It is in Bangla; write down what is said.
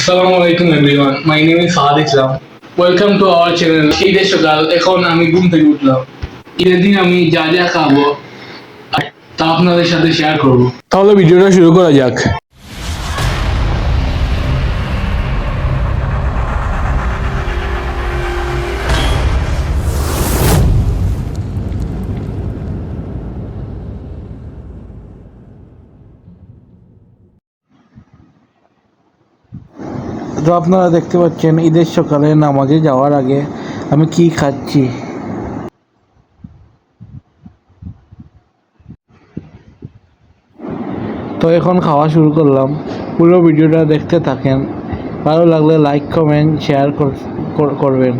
Assalamu alaikum everyone. My name is Saad Islam. Welcome to our channel. ঈদের সকাল এখন আমি ঘুম থেকে উঠলাম। ঈদের দিন আমি যা যা খাবো তা আপনাদের সাথে শেয়ার করব। তাহলে ভিডিওটা শুরু করা যাক। তো আপনারা দেখতে পাচ্ছেন ঈদের সকালে নামাজে যাওয়ার আগে আমি কি খাচ্ছি। তো এখন খাওয়া শুরু করলাম, পুরো ভিডিওটা দেখতে থাকেন, ভালো লাগলে লাইক কমেন্ট শেয়ার করবেন।